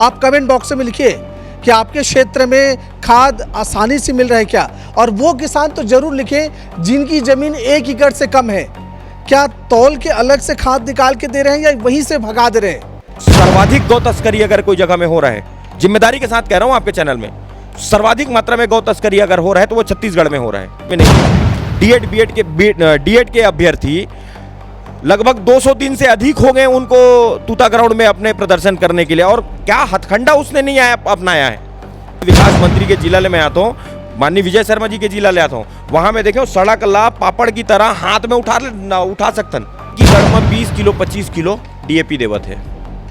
आप comment box में लिखिए कि आपके क्षेत्र में खाद आसानी से मिल रहा है क्या, और वो किसान तो जरूर लिखें जिनकी जमीन 1 एकड़ से कम है। क्या तौल के अलग से खाद निकाल के दे रहे हैं या वहीं से भगा दे रहे हैं? सर्वाधिक गौ तस्करी अगर कोई जगह में हो रहा है, जिम्मेदारी के साथ कह रहा हूं आपके चैनल में, सर्वाधिक मात्रा में गौ तस्करी अगर हो रहा है तो वो छत्तीसगढ़ में हो रहा है। नहीं, डीएड के अभ्यर्थी लगभग 200 दिन से अधिक हो गए उनको तूता ग्राउंड में अपने प्रदर्शन करने के लिए, और क्या हथकंडा उसने नहीं अपनाया है। विकास मंत्री के जिला में आता हूँ, माननीय विजय शर्मा जी के जिला ले आता हूँ, वहाँ में देखे सड़क ला पापड़ की तरह हाथ में उठा सकतन कि गढ़ में 20 किलो 25 किलो डीएपी देवत है।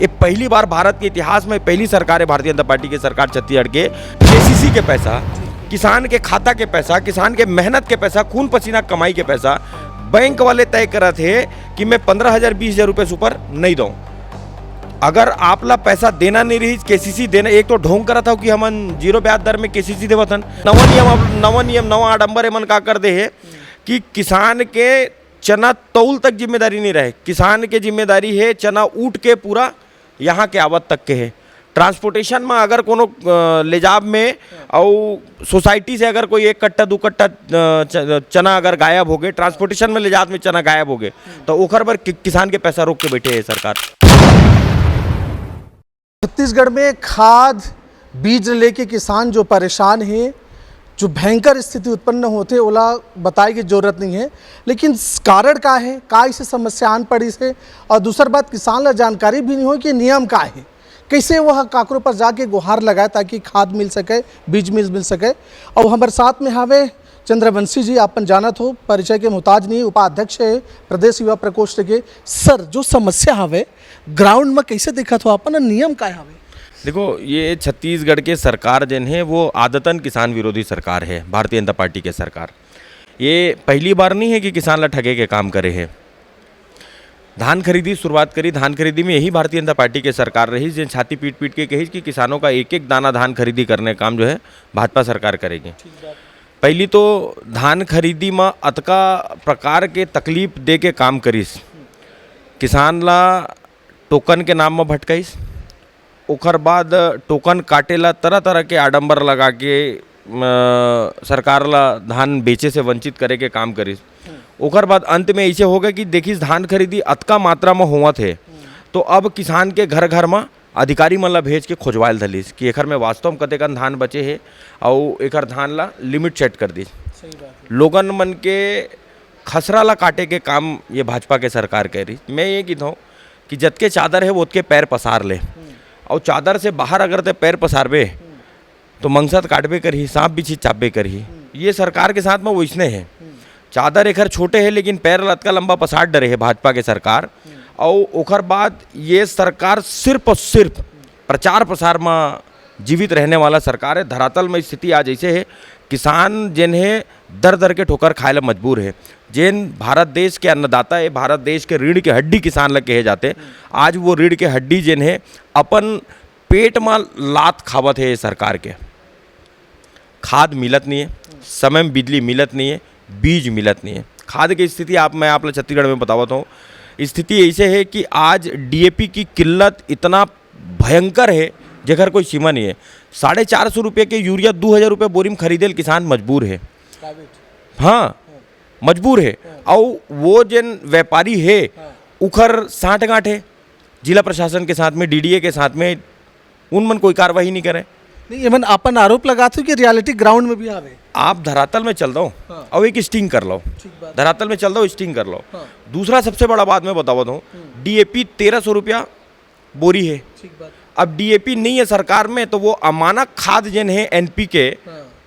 ये पहली बार भारत के इतिहास में पहली सरकार है भारतीय जनता पार्टी की सरकार छत्तीसगढ़ के केसीसी के पैसा, किसान के खाता के पैसा, किसान के मेहनत के पैसा, खून पसीना कमाई के पैसा बैंक वाले तय करा थे कि मैं 15,000 20,000 रुपये से ऊपर नहीं दूँ। अगर आपला पैसा देना नहीं रही केसीसी देना, एक तो ढोंग करा था कि हम 0 ब्याज दर में केसीसी देवतन। नवा नियम नवा आडंबर मन का कर दे है कि किसान के चना तौल तक जिम्मेदारी नहीं रहे, किसान के जिम्मेदारी है चना ऊट के पूरा यहाँ के आवत तक के है। ट्रांसपोर्टेशन में अगर कोनो ले जाब में और सोसाइटी से अगर कोई 1 कट्टा 2 कट्टा चना अगर गायब हो गए, ट्रांसपोर्टेशन में ले जाब में चना गायब हो गए, तो ओखर पर किसान के पैसा रोक के बैठे है सरकार। छत्तीसगढ़ में खाद बीज लेके किसान जो परेशान हैं, जो भयंकर स्थिति उत्पन्न होते ओला बताए की जरूरत नहीं है, लेकिन कारण का है, का इसे समस्या आन पड़ी से, और दूसरी बात किसान ला जानकारी भी नहीं हो कि नियम का है, कैसे वह काकरों पर जाके गुहार लगाए ताकि खाद मिल सके, बीज मिल सके। और हमारे साथ में हावे चंद्रवंशी जी, आपन जानत हो, परिचय के मुहताज नहीं, उपाध्यक्ष है प्रदेश युवा प्रकोष्ठ के। सर, जो समस्या हावे ग्राउंड में कैसे दिखत हो, अपन नियम का हावे? देखो, ये छत्तीसगढ़ के सरकार जिन है वो आदतन किसान विरोधी सरकार है, भारतीय जनता पार्टी के सरकार। ये पहली बार नहीं है कि किसान ला ठगे के काम करे है। धान खरीदी शुरुआत करी, धान खरीदी में यही भारतीय जनता पार्टी के सरकार रही जिन छाती पीट पीट के कही कि किसानों का एक एक दाना धान खरीदी करने का काम जो है भाजपा सरकार करेगी। पहली तो धान खरीदी में अतका प्रकार के तकलीफ दे के काम करीस, किसान ला टोकन के नाम में भटकाईस, ओखर बाद टोकन काटेला तरह तरह के आडंबर लगा के सरकार ला धान बेचे से वंचित करे के काम करीस। ओकर बाद अंत में ऐसे हो गए कि देखिस धान खरीदी अतका मात्रा में होवत है, तो अब किसान के घर घर में अधिकारी मन ला भेज के खोजवायल धलिस कि एकर में वास्तव में कतेकन धान बचे है और एकर धान ला लिमिट सेट कर दिस। लोगन मन के खसरा ला काटे के काम ये भाजपा के सरकार कह रही। मैं ये कहता हूँ कि जतके चादर है वो उतके पैर पसार ले, और चादर से बाहर अगर ते पैर पसारबे तो मंगसत काटबे करही, सांप बिछी चापबे करही। ये सरकार के साथ में वैसने है, चादर एकर छोटे है लेकिन पैर लतका लंबा पसार डरे है भाजपा के सरकार। और ओखर बाद ये सरकार सिर्फ और सिर्फ प्रचार प्रसार में जीवित रहने वाला सरकार है। धरातल में स्थिति आज ऐसे है, किसान जिन है दर दर के ठोकर खाए ला मजबूर है। जिन भारत देश के अन्नदाता है, भारत देश के रीढ़ के हड्डी किसान लग कहे जाते, आज वो रीढ़ के हड्डी जिन है अपन पेट में लात खावत है। सरकार के खाद मिलत नहीं है, समय में बिजली मिलत नहीं है, बीज मिलत नहीं है। खाद की स्थिति मैं आप छत्तीसगढ़ में बतावत हूँ। स्थिति ऐसे है कि आज डीएपी की किल्लत इतना भयंकर है जेकर कोई सीमा नहीं है। 450 रुपये के यूरिया 2,000 रुपये बोरी में खरीदे किसान मजबूर है। हाँ, मजबूर है। और वो जिन व्यापारी है उखर साठ गांठ है जिला प्रशासन के साथ में, डीडीए के साथ में, उन मन कोई कार्रवाई नहीं करे। नहीं, ये मन अपन आरोप लगाते हो कि रियलिटी ग्राउंड में भी आवे। आप धरातल में चल दो और एक स्टिंग कर लो, धरातल में चल दो स्टिंग कर लो। दूसरा सबसे बड़ा बात मैं बतावा दूँ, डीएपी 1,300 रुपया बोरी है। अब डीएपी नहीं है सरकार में तो वो अमानक खाद जिन है एनपीके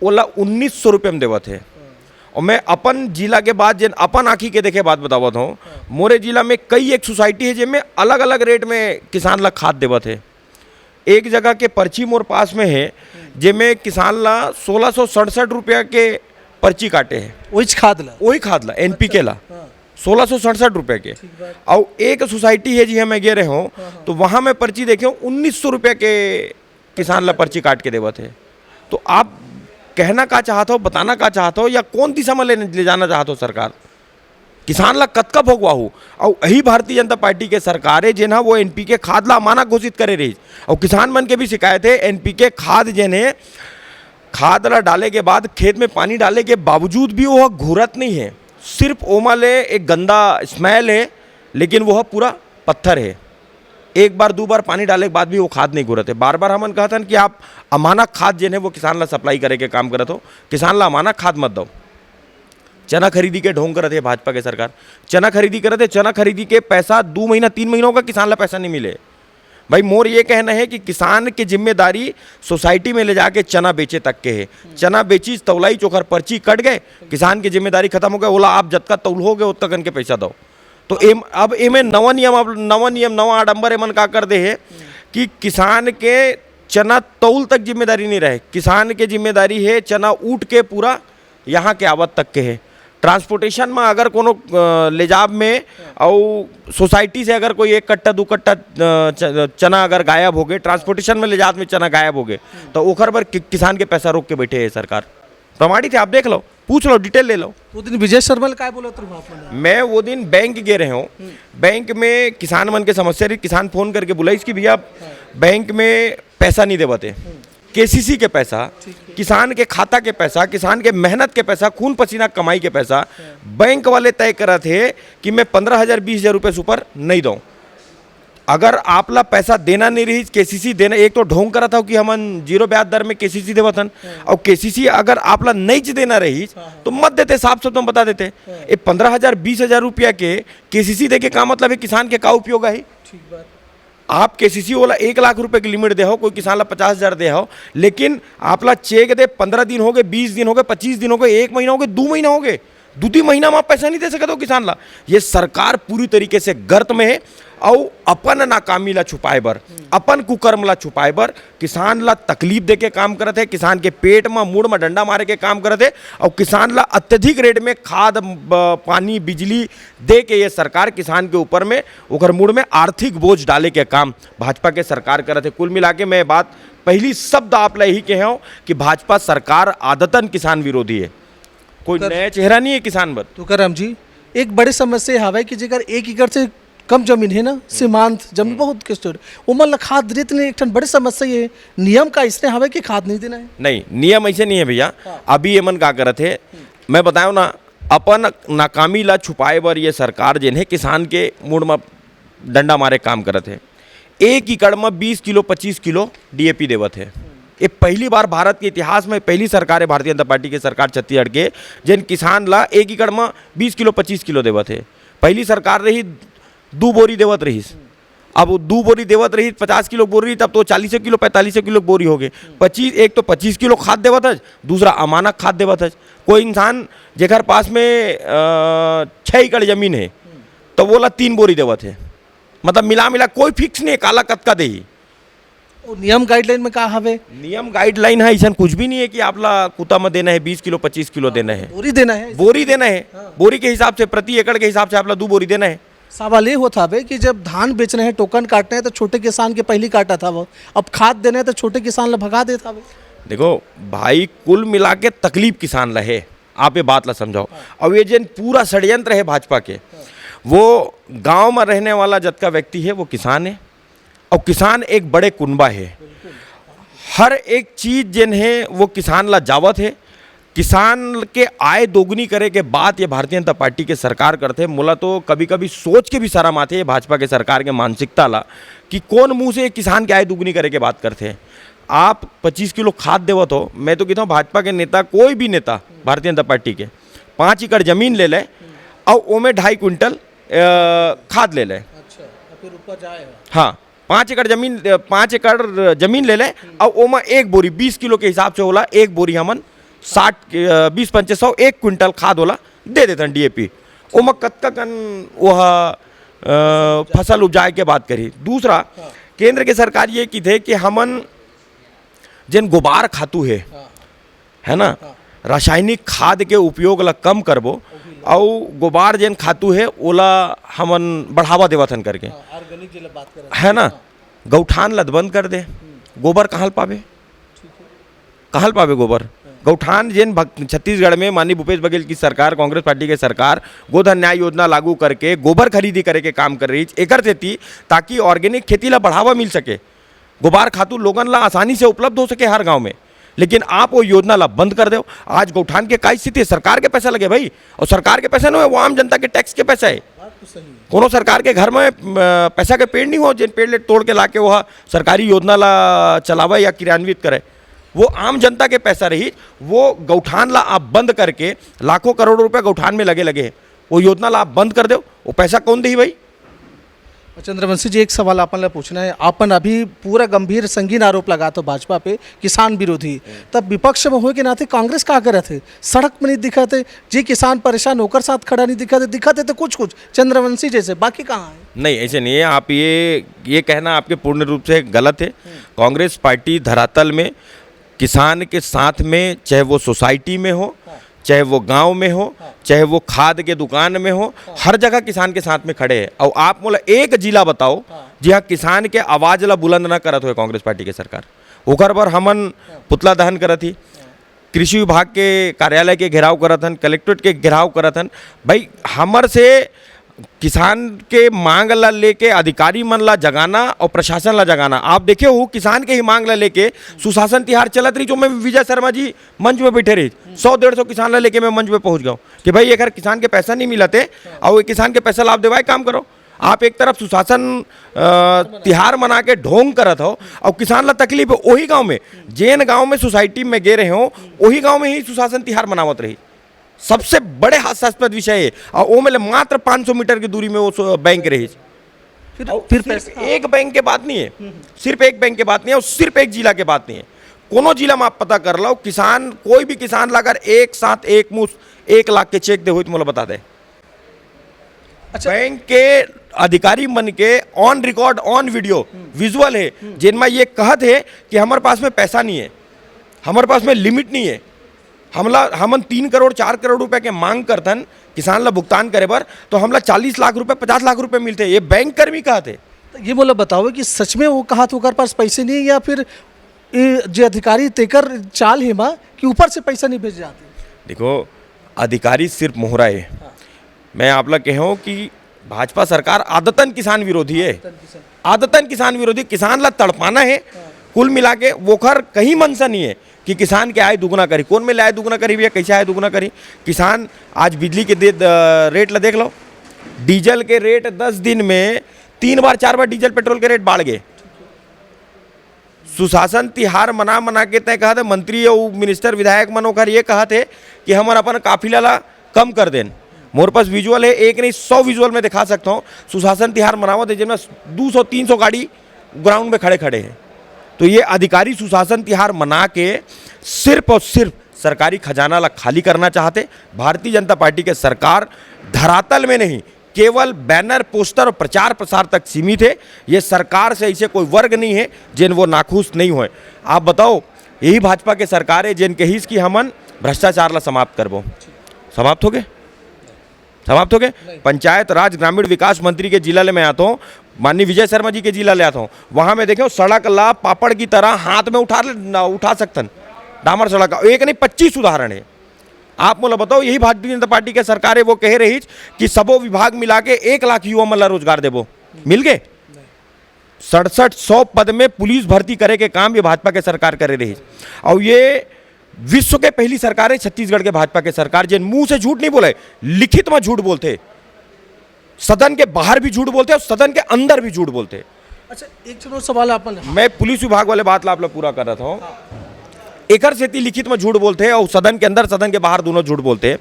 ओला 1,900 रुपये में देवत है। और मैं अपन जिला के बाद जिन अपन आँखी के देखे बात बतावत हूँ, मोरे जिला में कई एक सोसाइटी है जिनमें अलग अलग रेट में किसान ला खाद देवत है। एक जगह के पर्ची मोर पास में है जिनमें किसान ला 1,667 रुपया के पर्ची काटे हैं। वही खाद ला एनपीके ला 1,667 रुपये के। और एक सोसाइटी है जी मैं गे रहे हूँ, तो वहाँ मैं पर्ची देखे हूँ 1,900 रुपये के किसान ला पर्ची काट के देवत है। तो आप कहना का चाहते हो, बताना का चाहते हो, या कौन दिशा में ले जाना चाहते हो सरकार? किसान ला कतका भोगवाहू और यही भारतीय जनता पार्टी के सरकारें जेन वो एनपीके खाद ला माना घोषित करे रही और किसान मन के भी शिकायत है एनपीके खाद जेन है खाद ला डाले के बाद खेत में पानी डाले के बावजूद भी वह घुरत नहीं है, सिर्फ ओमा ले एक गंदा स्मेल है, लेकिन वह पूरा पत्थर है। एक बार दो बार पानी डाले के बाद भी वो खाद नहीं घुरत है। बार बार हमन कहते हैं कि आप अमाना खाद जेन है वो किसान ला सप्लाई करे के काम करत हो, किसान ला अमाना खाद मत दो। चना खरीदी के ढोंग करत है भाजपा के सरकार, चना खरीदी करत है, चना खरीदी के पैसा 2 महीना 3 महीनों का किसान ला पैसा नहीं मिले। भाई मोर ये कहना है कि किसान की जिम्मेदारी सोसाइटी में ले जाके चना बेचे तक के है। चना बेची तौलाई चोखर पर्ची कट गए, किसान की जिम्मेदारी खत्म हो गया, बोला आप जतका तौल हो गए उतना कन के पैसा दो। तो अब एमे नवा नियम नवा आडंबर एमन का कर दे है कि किसान के चना तौल तक जिम्मेदारी नहीं रहे, किसान के जिम्मेदारी है चना ऊट के पूरा यहाँ के आवत तक के है। ट्रांसपोर्टेशन में अगर कोनो ले जाब में और सोसाइटी से अगर कोई 1 कट्टा 2 कट्टा चना अगर गायब हो गए, ट्रांसपोर्टेशन में ले जात में चना गायब हो गए, तो ओखर पर किसान के पैसा रोक के बैठे है सरकार। प्रमाणित है, आप देख लो, पूछ लो, डिटेल ले लो। वो दिन विजय शर्मा ने क्या बोला तुम? मैं वो दिन बैंक गे रहे हूँ, बैंक में किसान मन के समस्या रही, किसान फोन करके बोला इसकी भैया बैंक में पैसा नहीं देवते, केसीसी के पैसा, किसान के खाता के पैसा, किसान के मेहनत के पैसा, खून पसीना कमाई के पैसा बैंक वाले तय करा थे कि मैं 15,000 20,000 रुपये से ऊपर नहीं दूँ। अगर आपला पैसा देना नहीं रही, केसीसी देना, एक तो ढोंग करा था कि हमन 0 ब्याज दर में केसीसी देवतन, और केसीसी अगर आपला नहीं देना रही तो मत देते, साफ शब्दों में बता देते। ये 15,000 20,000 रुपया के केसीसी दे के का मतलब है, किसान के का उपयोग है? ठीक बात। आप केसीसी वाला 1 लाख रुपए की लिमिट दे हो, कोई किसान ला 50,000 दे हो, लेकिन आपला चेक दे 15 दिन हो गए, 20 दिन हो गए, 25 दिन हो गए, 1 महीना हो गए, 2 महीना हो गए, 2 महीना में आप पैसा नहीं दे सकते हो किसान ला। ये सरकार पूरी तरीके से गर्त में है और अपन नाकामी ला छुपाए बर, अपन कुकर्म ला छुपाए बर किसान ला तकलीफ दे के काम करते है, किसान के पेट में मुड़ में डंडा मारे के काम करते है, और किसान ला अत्यधिक रेट में खाद पानी बिजली दे के ये सरकार किसान के ऊपर में ओकर मुड़ में आर्थिक बोझ डाले के काम भाजपा के सरकार करते है। कुल मिला के मैं बात पहली शब्द आप ला यही कहे हो कि भाजपा सरकार आदतन किसान विरोधी है, कोई नया चेहरा नहीं है किसान बद। तो करम जी, एक बड़ी समस्या हवा कि जेकर 1 एकड़ से कम जमीन है ना, सीमांत जमीन बहुत किस्टोर उमन ला खाद देते नहीं, एक बड़ी समस्या ये नियम का इसने हवा कि खाद नहीं देना है। नहीं, नियम ऐसे नहीं है भैया। अभी एमन का करत है, मैं बताऊँ ना, अपन नाकामी ला छुपाए बर ये सरकार जिन्हें किसान के मुड़ में डंडा मारे काम करत है। 1 एकड़ में 20 किलो 25 किलो DAP देवत है। ये पहली बार भारत के इतिहास में पहली सरकार है भारतीय जनता पार्टी की सरकार छत्तीसगढ़ के, जिन किसान ला 1 एकड़ में 20 किलो 25 किलो देवत है। पहली सरकार रही 2 बोरी देवत रही, अब वो 2 बोरी देवत रही, 50 किलो बोरी रही, तब तो 40 किलो 45 किलो बोरी हो गए। 25 एक तो 25 किलो खाद देवत है, दूसरा अमानक खाद देवत है। कोई इंसान जेकर पास में 6 एकड़ जमीन है तो बोला 3 बोरी देवत है, मतलब मिला कोई फिक्स नहीं है काला कतका दे ही। नियम गाइडलाइन में कहा हवे? नियम गाइडलाइन है ऐसा कुछ भी नहीं है कि आपला कुत्ता में देना है 20 किलो 25 किलो देना है, बोरी देना है, बोरी देना है, बोरी के हिसाब से प्रति एकड़ के हिसाब से आपला 2 बोरी देना है। सवाल ये होता है कि जब धान बेचना है, टोकन काटना है, तो छोटे किसान के पहली काटा था वो, अब खाद देना है तो छोटे किसान ला भगा देता है। देखो भाई, कुल मिला के तकलीफ किसान ला है, आप ये बात ला समझाओ। और ये जिन पूरा षड्यंत्र है भाजपा के, वो गांव में रहने वाला जतका व्यक्ति है वो किसान है, और किसान एक बड़े कुनबा है। हर एक चीज जिन है वो किसान ला जावत है। किसान के आय दोगुनी करे के बात ये भारतीय जनता पार्टी के सरकार करते। मोला तो कभी कभी सोच के भी शर्म आते है भाजपा के सरकार के मानसिकता ला कि कौन मुंह से किसान के आय दोगुनी करे के बात करते हैं। आप 25 किलो खाद देवत हो, मैं तो कहता हूँ भाजपा के नेता, कोई भी नेता भारतीय जनता पार्टी के 5 एकड़ जमीन ले ले और ओमे 2.5 क्विंटल खाद ले ले। अच्छा, फिर ऊपर जाए। हाँ, 5 एकड़ जमीन ले ले और ओमा 1 बोरी 20 किलो के हिसाब से होला, 1 बोरी हमन 20-25 1 क्विंटल खाद होला दे देतन DAP। ओमा कतका कन वह फसल उपजाए के बात करी। दूसरा, केंद्र के सरकार ये की थे कि हमन जिन गोबार खातू है ना, रासायनिक खाद के उपयोग ला कम करबो और गोबार जिन खातू है ओला हमन बढ़ावा देवथन करके, है ना। गौठान लद बंद कर दे, गोबर कहाँ पावे, कहाँ पावे गोबर? गौठान जिन छत्तीसगढ़ में माननीय भूपेश बघेल की सरकार, कांग्रेस पार्टी के सरकार गोधन न्याय योजना लागू करके गोबर खरीदी करे के काम कर रही एकर सेती ताकि ऑर्गेनिक खेती ला बढ़ावा मिल सके, गोबर खातू लोगन ला आसानी से उपलब्ध हो सके हर गांव में। लेकिन आप वो योजना ला बंद कर दो। आज गौठान के का स्थिति है, सरकार के पैसा लगे भाई, और सरकार के पैसा नहीं है, वो आम जनता के टैक्स के पैसा है। कोनो सरकार के घर में पैसा के पेड़ नहीं हो जिन पेड़ ले तोड़ के लाके वह सरकारी योजना ला चलावे या क्रियान्वित करे, वो आम जनता के पैसा रही। वो गौठान ला आप बंद करके लाखों करोड़ों रुपए गौठान में लगे हैं, वो योजना ला आप बंद कर दो, वो पैसा कौन दे भाई। चंद्रवंशी जी, एक सवाल अपन ला पूछना है। अपन अभी पूरा गंभीर संगीन आरोप लगाते हो भाजपा पे, किसान विरोधी, तब विपक्ष में होए के नाते कांग्रेस का करे थे, सड़क में नहीं दिखाते, जी किसान परेशान होकर साथ खड़ा नहीं दिखाते तो कुछ चंद्रवंशी जैसे, बाकी कहाँ है? नहीं, ऐसे नहीं है। आप ये कहना आपके पूर्ण रूप से गलत है। कांग्रेस पार्टी धरातल में किसान के साथ में, चाहे वो सोसाइटी में हो, चाहे वो गांव में हो, चाहे वो खाद के दुकान में हो, हर जगह किसान के साथ में खड़े हैं। और आप मोला एक जिला बताओ जहाँ किसान के आवाज ला बुलंद ना करत हो कांग्रेस पार्टी के सरकार। ओकर पर हमन पुतला दहन करत ही, कृषि विभाग के कार्यालय के घेराव करत हन, कलेक्ट्रेट के घेराव करत हन। भाई हमर से किसान के मांग ला लेके अधिकारी मन ला जगाना और प्रशासन ला जगाना। आप देखे हो किसान के ही मांग ला लेके सुशासन तिहार चलत रही, जो मैं विजय शर्मा जी मंच में बैठे रही, 100-150 किसान ला लेके मैं मंच में पहुंच गया कि भाई अगर किसान के पैसा नहीं मिलते और वो किसान के पैसा लाभ देवाए काम करो। आप एक तरफ सुशासन तिहार मना के ढोंग करत हो और किसान ला तकलीफ है। वही गाँव में, जेन गाँव में सोसाइटी में गे रहे हो, वही गाँव में ही सुशासन तिहार मनावत रही। सबसे बड़े हास्यास्पद विषय है, और वो मतलब मात्र 500 मीटर की दूरी में वो बैंक रही। फिर एक बैंक के बात नहीं है, सिर्फ एक बैंक के बात नहीं है, और सिर्फ एक जिला के बात नहीं है। कोनो जिला में आप पता कर लो, किसान कोई भी किसान ला अगर एक साथ एक मुश्त 1 लाख के चेक दे हुई तो मुझे बता दे। अच्छा, बैंक के अधिकारी मन के on record, on video, visual है जिनमें ये कहत है कि हमारे पास में पैसा नहीं है, हमारे पास में लिमिट नहीं है, हमन 3 करोड़ 4 करोड़ रुपए के मांग करतन किसान ला भुगतान करे बर, तो हमला 40 लाख रुपए 50 लाख रुपए मिलते। ये बैंक कर्मी कहते। ये बोला बताओ कि सच में वो कहा तो ओकर पास पैसे नहीं है, या फिर जो अधिकारी तेकर चाल है माँ कि ऊपर से पैसा नहीं भेज जाते? देखो, अधिकारी सिर्फ मोहरा है। मैं आप लोग कहूँ कि भाजपा सरकार आदतन किसान विरोधी है, आदतन किसान विरोधी। किसान ला तड़पाना है। कुल मिला के वोखर कहीं मनसा नहीं है कि किसान के आय दुगुना करी। कौन में आय दुगुना करी भैया, कैसे आय दुगुना करी? किसान आज बिजली के रेट ला देख लो, डीजल के रेट 10 दिन में 3 बार 4 बार डीजल पेट्रोल के रेट बढ़ गए। सुशासन तिहार मना के तय कहा थे मंत्री और मिनिस्टर विधायक मनोकर ये कहा थे कि हम अपन काफिला ला कम कर दें। मोर पास विजुअल है, एक नहीं 100 विजुअल में दिखा सकता हूँ। सुशासन तिहार मनावत है जिनमें 200-300 गाड़ी ग्राउंड में खड़े हैं। तो ये अधिकारी सुशासन तिहार मना के सिर्फ और सिर्फ सरकारी खजाना ला खाली करना चाहते। भारतीय जनता पार्टी के सरकार धरातल में नहीं, केवल बैनर, पोस्टर और प्रचार प्रसार तक सीमित है। ये सरकार से ऐसे कोई वर्ग नहीं है जिन वो नाखुश नहीं हुए। आप बताओ, यही भाजपा के सरकार है जिन कही कि हमन भ्रष्टाचार ला समाप्त करबो। समाप्त हो गए? समाप्त हो गए? पंचायत राज ग्रामीण विकास मंत्री के जिला ले मैं आता हूँ, माननीय विजय शर्मा जी के जिला ले आता हूँ। वहाँ में देखे सड़क ला पापड़ की तरह हाथ में उठा सकतन, डामर सड़क। एक नहीं 25 उदाहरण है। आप मुझे बताओ, यही भारतीय जनता पार्टी के सरकार है वो कह रही कि सबो विभाग मिला के 1 लाख युवा मन ला रोजगार देबो। मिल गए? 6700 पद में पुलिस भर्ती करे के काम ये भाजपा के सरकार करे रही। और ये विश्व के पहली सरकार है छत्तीसगढ़ के भाजपा के सरकार, जिन मुंह से झूठ नहीं बोले, लिखित में झूठ बोलते, सदन के बाहर भी झूठ बोलते और सदन के अंदर भी झूठ बोलते। अच्छा, एक छोटा सवाल अपन, मैं पुलिस विभाग वाले बात ला आप लोग पूरा कर रहा था। एकर से लिखित में झूठ बोलते हैं और सदन के अंदर सदन के बाहर दोनों झूठ बोलते हैं।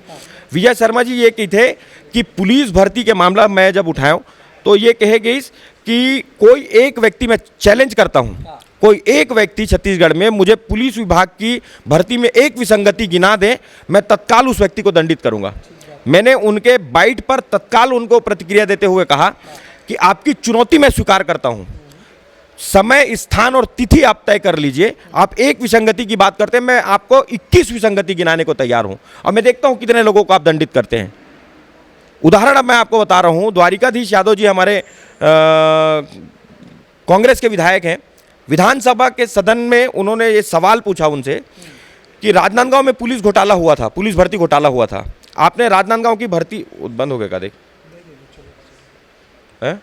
विजय शर्मा जी ये कहते कि पुलिस भर्ती के मामला मैं जब उठाऊं तो ये कहे गई कि कोई एक व्यक्ति, मैं चैलेंज करता हूं, कोई एक व्यक्ति छत्तीसगढ़ में मुझे पुलिस विभाग की भर्ती में एक विसंगति गिना दे, मैं तत्काल उस व्यक्ति को दंडित करूंगा। मैंने उनके बाइट पर तत्काल उनको प्रतिक्रिया देते हुए कहा कि आपकी चुनौती मैं स्वीकार करता हूं, समय, स्थान और तिथि आप तय कर लीजिए। आप एक विसंगति की बात करते हैं, मैं आपको 21 विसंगति गिनाने को तैयार हूं और मैं देखता हूं कितने लोगों को आप दंडित करते हैं। उदाहरण अब मैं आपको बता रहा हूं। द्वारिकाधीश यादव जी हमारे कांग्रेस के विधायक हैं। विधानसभा के सदन में उन्होंने ये सवाल पूछा उनसे कि राजनांदगांव में पुलिस घोटाला हुआ था, पुलिस भर्ती घोटाला हुआ था। आपने राजनांदगांव की भर्ती बंद हो गया का देख हैं?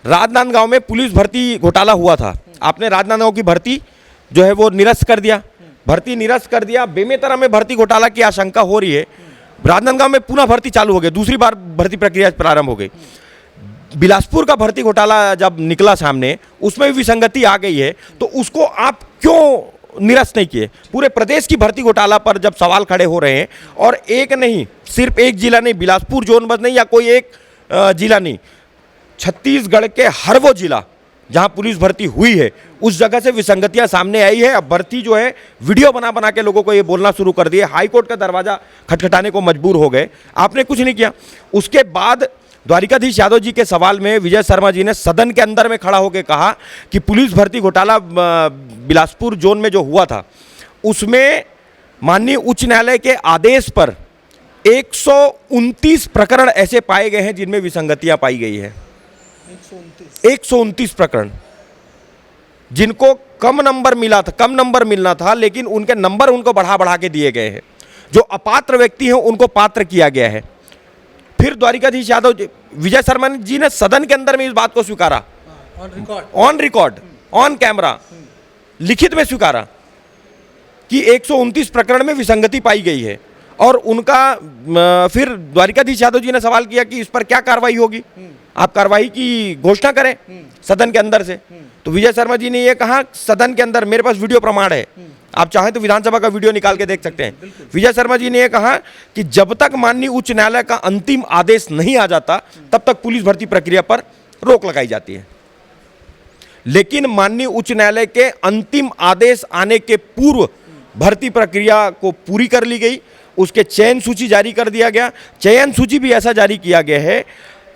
राजनांदगांव में पुलिस भर्ती घोटाला हुआ था। आपने राजनांदगांव की भर्ती जो है वो निरस्त कर दिया, भर्ती निरस्त कर दिया। बेमेतरा में भर्ती घोटाला की आशंका हो रही है, राजनांदगांव में पुनः भर्ती चालू हो गई, दूसरी बार भर्ती प्रक्रिया प्रारंभ हो गई। बिलासपुर का भर्ती घोटाला जब निकला सामने, उसमें भी विसंगति आ गई है, तो उसको आप क्यों निरस्त नहीं किए? पूरे प्रदेश की भर्ती घोटाला पर जब सवाल खड़े हो रहे हैं, और एक नहीं, सिर्फ एक जिला नहीं, बिलासपुर जोनबद्ध नहीं या कोई एक जिला नहीं, छत्तीसगढ़ के हर वो जिला जहां पुलिस भर्ती हुई है उस जगह से विसंगतियां सामने आई है। अब भर्ती जो है वीडियो बना बना के लोगों को ये बोलना शुरू कर दिए, हाईकोर्ट का दरवाजा खटखटाने को मजबूर हो गए। आपने कुछ नहीं किया। उसके बाद द्वारिकाधीश यादव जी के सवाल में विजय शर्मा जी ने सदन के अंदर में खड़ा होकर कहा कि पुलिस भर्ती घोटाला बिलासपुर जोन में जो हुआ था उसमें माननीय उच्च न्यायालय के आदेश पर 129 प्रकरण ऐसे पाए गए हैं जिनमें विसंगतियां पाई गई है। 129 प्रकरण जिनको कम नंबर मिलना था, लेकिन उनके नंबर उनको बढ़ा बढ़ा के दिए गए हैं। जो अपात्र व्यक्ति हैं उनको पात्र किया गया है। फिर द्वारिकाधीश यादव विजय शर्मा जी ने सदन के अंदर में इस बात को स्वीकारा, ऑन रिकॉर्ड, ऑन कैमरा, लिखित में स्वीकारा कि 129 प्रकरण में विसंगति पाई गई है। और उनका फिर द्वारिकाधीश यादव जी ने सवाल किया कि इस पर क्या कार्रवाई होगी, आप कार्रवाई की घोषणा करें सदन के अंदर से। तो विजय शर्मा जी ने यह कहा सदन के अंदर, मेरे पास वीडियो प्रमाण है, आप चाहें तो विधानसभा का वीडियो निकाल के देख सकते हैं। विजय शर्मा जी ने यह कहा कि जब तक माननीय उच्च न्यायालय का अंतिम आदेश नहीं आ जाता तब तक पुलिस भर्ती प्रक्रिया पर रोक लगाई जाती है। लेकिन माननीय उच्च न्यायालय के अंतिम आदेश आने के पूर्व भर्ती प्रक्रिया को पूरी कर ली गई, उसके चयन सूची जारी कर दिया गया। चयन सूची भी ऐसा जारी किया गया है,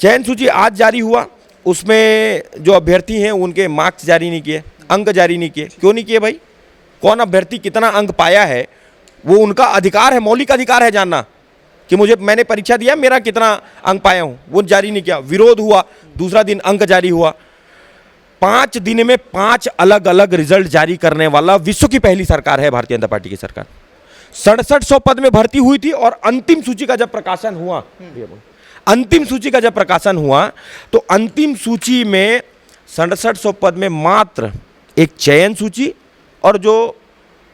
चयन सूची आज जारी हुआ, उसमें जो अभ्यर्थी हैं उनके मार्क्स जारी नहीं किए, अंक जारी नहीं किए। क्यों नहीं किए भाई? कौन अभ्यर्थी कितना अंक पाया है वो उनका अधिकार है, मौलिक अधिकार है जानना कि मैंने परीक्षा दिया, मेरा कितना अंक पाया हूँ, वो जारी नहीं किया। विरोध हुआ, दूसरा दिन अंक जारी हुआ। 5 दिन में 5 अलग अलग रिजल्ट जारी करने वाला विश्व की पहली सरकार है भारतीय जनता पार्टी की सरकार। 6700 पद में भर्ती हुई थी और अंतिम सूची का जब प्रकाशन हुआ, तो अंतिम सूची में 6700 पद में मात्र एक चयन सूची और जो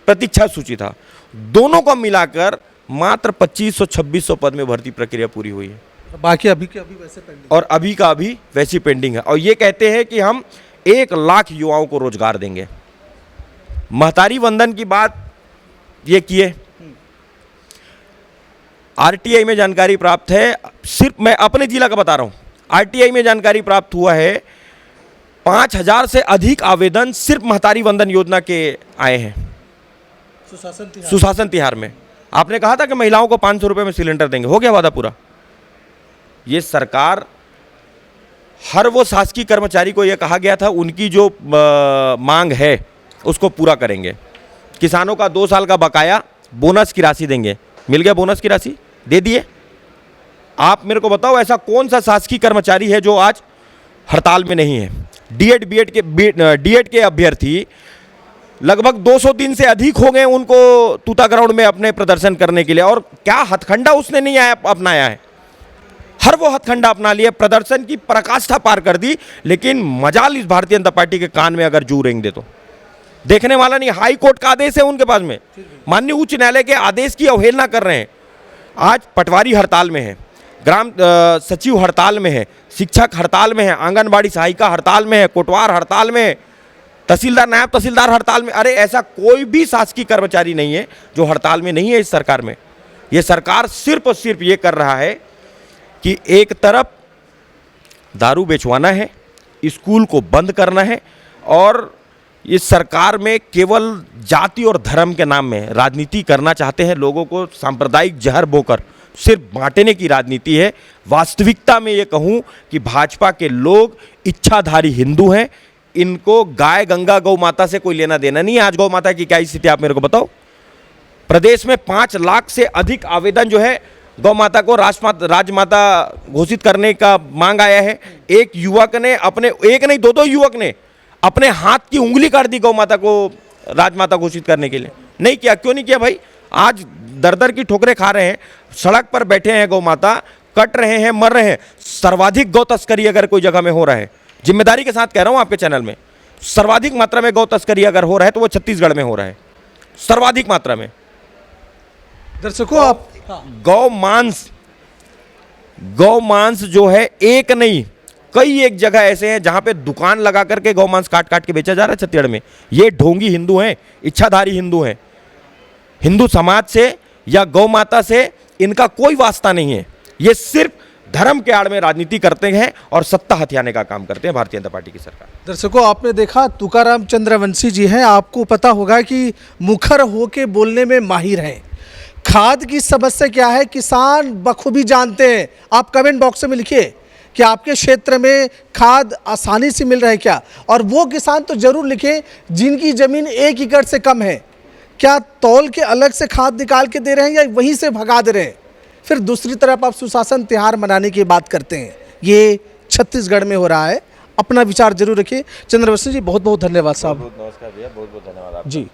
प्रतीक्षा सूची था, दोनों को मिलाकर मात्र 2500-2600 पद में भर्ती प्रक्रिया पूरी हुई है। बाकी अभी के अभी वैसे पेंडिंग, और अभी का अभी वैसी पेंडिंग है। और ये कहते हैं कि हम 1 लाख युवाओं को रोजगार देंगे। महतारी वंदन की बात ये किए। आरटीआई में जानकारी प्राप्त है, सिर्फ मैं अपने जिला का बता रहा हूं, आरटीआई में जानकारी प्राप्त हुआ है 5000 से अधिक आवेदन सिर्फ महतारी वंदन योजना के आए हैं सुशासन तिहार में। आपने कहा था कि महिलाओं को 500 रुपये में सिलेंडर देंगे, हो गया वादा पूरा। ये सरकार, हर वो शासकीय कर्मचारी को यह कहा गया था उनकी जो मांग है उसको पूरा करेंगे। किसानों का 2 साल का बकाया बोनस की राशि देंगे, मिल गया बोनस की राशि, दे दिए। आप मेरे को बताओ ऐसा कौन सा शासकीय कर्मचारी है जो आज हड़ताल में नहीं है? डीएड के अभ्यर्थी लगभग 200 दिन से अधिक हो गए उनको तूता ग्राउंड में अपने प्रदर्शन करने के लिए, और क्या हथखंडा उसने नहीं अपनाया है? हर वो हथखंडा अपना लिया, प्रदर्शन की पराकाष्ठा पार कर दी। लेकिन मजाल इस भारतीय जनता पार्टी के कान में अगर जू रेंग दे तो देखने वाला नहीं। हाई कोर्ट का आदेश है उनके पास में, माननीय उच्च न्यायालय के आदेश की अवहेलना कर रहे हैं। आज पटवारी हड़ताल में है, ग्राम सचिव हड़ताल में है, शिक्षक हड़ताल में है, आंगनबाड़ी सहायिका हड़ताल में है, कोटवार हड़ताल में है, तहसीलदार, नायब तहसीलदार हड़ताल में। अरे ऐसा कोई भी शासकीय कर्मचारी नहीं है जो हड़ताल में नहीं है इस सरकार में। ये सरकार सिर्फ और सिर्फ ये कर रहा है कि एक तरफ दारू बेचवाना है, स्कूल को बंद करना है, और इस सरकार में केवल जाति और धर्म के नाम में राजनीति करना चाहते हैं। लोगों को सांप्रदायिक जहर बोकर सिर्फ बांटने की राजनीति है। वास्तविकता में ये कहूँ कि भाजपा के लोग इच्छाधारी हिंदू हैं। इनको गाय, गंगा, गौ माता से कोई लेना देना नहीं है। आज गौ माता की क्या स्थिति आप मेरे को बताओ? प्रदेश में 5 लाख से अधिक आवेदन जो है गौ माता को राजमाता घोषित करने का मांग आया है। एक युवक ने अपने, एक नहीं 2-2 युवक ने अपने हाथ की उंगली काट दी गौ माता को राजमाता घोषित करने के लिए? नहीं किया। क्यों नहीं किया भाई? आज दर दर की ठोकरें खा रहे हैं, सड़क पर बैठे हैं गौ माता, कट रहे हैं, मर रहे हैं। सर्वाधिक गौ तस्करी अगर कोई जगह में हो रहा है, जिम्मेदारी के साथ कह रहा हूं आपके चैनल में, सर्वाधिक मात्रा में गौ तस्करी अगर हो रहा है तो वो छत्तीसगढ़ में हो रहा है, सर्वाधिक मात्रा में। दर्शकों आप गौ मांस जो है एक नहीं कई एक जगह ऐसे हैं जहां पे दुकान लगा करके गौ मांस काट काट के बेचा जा रहा है छत्तीसगढ़ में। ये ढोंगी हिंदू हैं, इच्छाधारी हिंदू हैं। हिंदू समाज से या गौ माता से इनका कोई वास्ता नहीं है। ये सिर्फ धर्म के आड़ में राजनीति करते हैं और सत्ता हथियाने का काम करते हैं भारतीय जनता पार्टी की सरकार। दर्शकों आपने देखा तुकाराम चंद्रवंशी जी हैं, आपको पता होगा कि मुखर होके बोलने में माहिर हैं। खाद की समस्या क्या है किसान बखूबी जानते हैं। आप कमेंट बॉक्स में लिखिए कि आपके क्षेत्र में खाद आसानी से मिल रहा है क्या, और वो किसान तो जरूर लिखें जिनकी ज़मीन 1 एकड़ से कम है। क्या तौल के अलग से खाद निकाल के दे रहे हैं या वहीं से भगा दे रहे हैं? फिर दूसरी तरफ आप सुशासन त्यौहार मनाने की बात करते हैं, ये छत्तीसगढ़ में हो रहा है। अपना विचार जरूर रखिए। चंद्रवंशी जी बहुत बहुत धन्यवाद साहब। नमस्कार भैया, बहुत बहुत धन्यवाद आपका। जी।